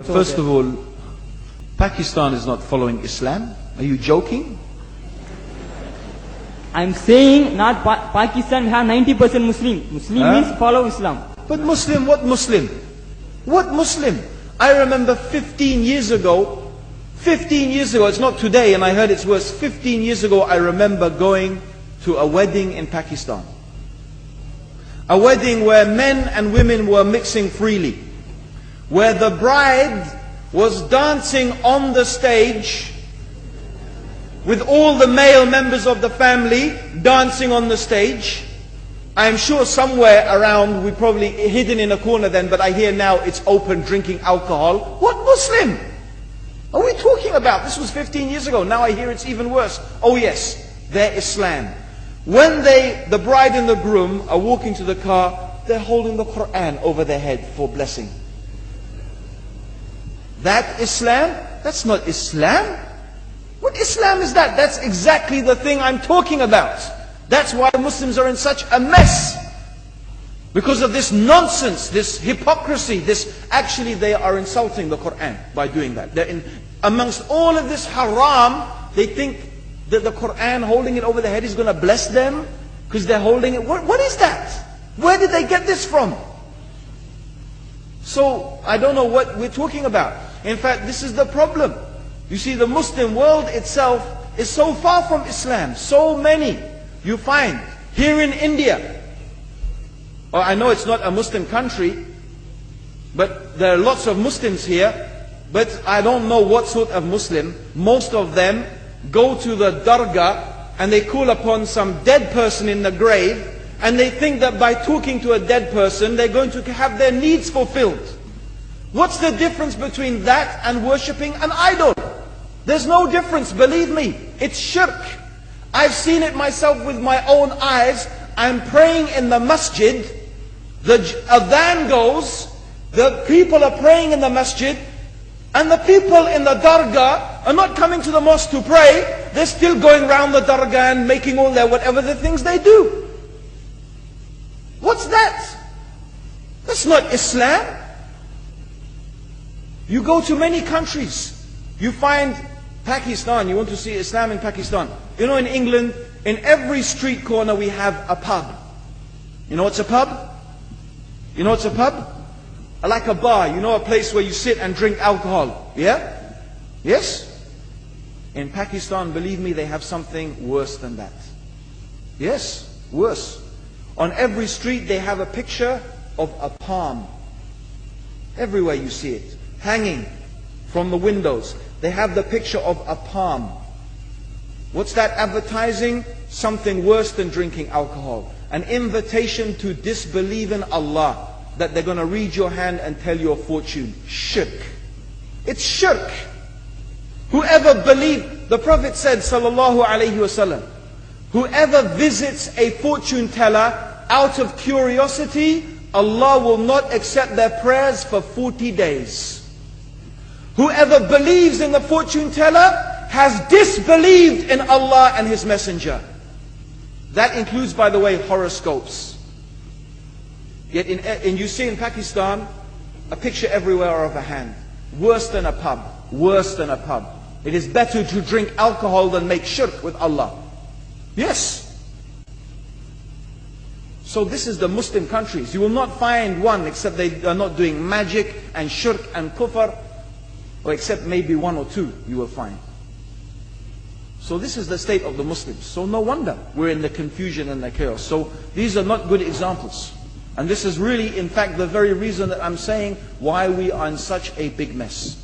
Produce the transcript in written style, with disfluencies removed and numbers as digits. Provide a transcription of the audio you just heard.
First of all, Pakistan is not following Islam. Are you joking? I'm saying not Pakistan, we have 90% Muslim. Muslim means follow Islam. But Muslim, what Muslim? What Muslim? I remember 15 years ago, it's not today and I heard it's worse. 15 years ago I remember going to a wedding in Pakistan. A wedding where men and women were mixing freely. Where the bride was dancing on the stage with all the male members of the family dancing on the stage. I'm sure somewhere around, we probably hidden in a corner then, but I hear now it's open, drinking alcohol. What Muslim are we talking about? This was 15 years ago. Now I hear it's even worse. Oh yes, they're Islam. When the bride and the groom are walking to the car, they're holding the Quran over their head for blessing. That Islam? That's not Islam. What Islam is that? That's exactly the thing I'm talking about. That's why Muslims are in such a mess. Because of this nonsense, this hypocrisy, actually they are insulting the Quran by doing that. Amongst all of this haram, they think that the Quran, holding it over the head, is going to bless them because they're holding it. What is that? Where did they get this from? So, I don't know what we're talking about. In fact, this is the problem. You see, the Muslim world itself is so far from Islam. So many you find here in India. I know it's not a Muslim country, but there are lots of Muslims here. But I don't know what sort of Muslim. Most of them go to the dargah and they call upon some dead person in the grave, and they think that by talking to a dead person they're going to have their needs fulfilled. What's the difference between that and worshipping an idol? There's no difference, believe me. It's shirk. I've seen it myself with my own eyes. I'm praying in the masjid, the adhan goes, the people are praying in the masjid, and the people in the dargah are not coming to the mosque to pray. They're still going around the dargah and making all their whatever the things they do. What's that? That's not Islam. You go to many countries, you find Pakistan, you want to see Islam in Pakistan. You know, in England, in every street corner we have a pub. You know what's a pub? You know what's a pub? Like a bar, you know, a place where you sit and drink alcohol. Yeah? Yes? In Pakistan, believe me, they have something worse than that. Yes, worse. On every street they have a picture of a palm. Everywhere you see it, hanging from the windows. They have the picture of a palm. What's that advertising? Something worse than drinking alcohol. An invitation to disbelieve in Allah. That they're going to read your hand and tell your fortune. Shirk. It's shirk. Whoever believes, the Prophet said, sallallahu alaihi wasallam, whoever visits a fortune teller out of curiosity, Allah will not accept their prayers for 40 days. Whoever believes in the fortune teller has disbelieved in Allah and His Messenger. That includes, by the way, horoscopes. Yet you see in Pakistan, a picture everywhere of a hand. Worse than a pub. Worse than a pub. It is better to drink alcohol than make shirk with Allah. Yes. So this is the Muslim countries. You will not find one except they are not doing magic and shirk and kufr, or except maybe one or two you will find. So this is the state of the Muslims. So no wonder we're in the confusion and the chaos. So these are not good examples. And this is really, in fact, the very reason that I'm saying why we are in such a big mess.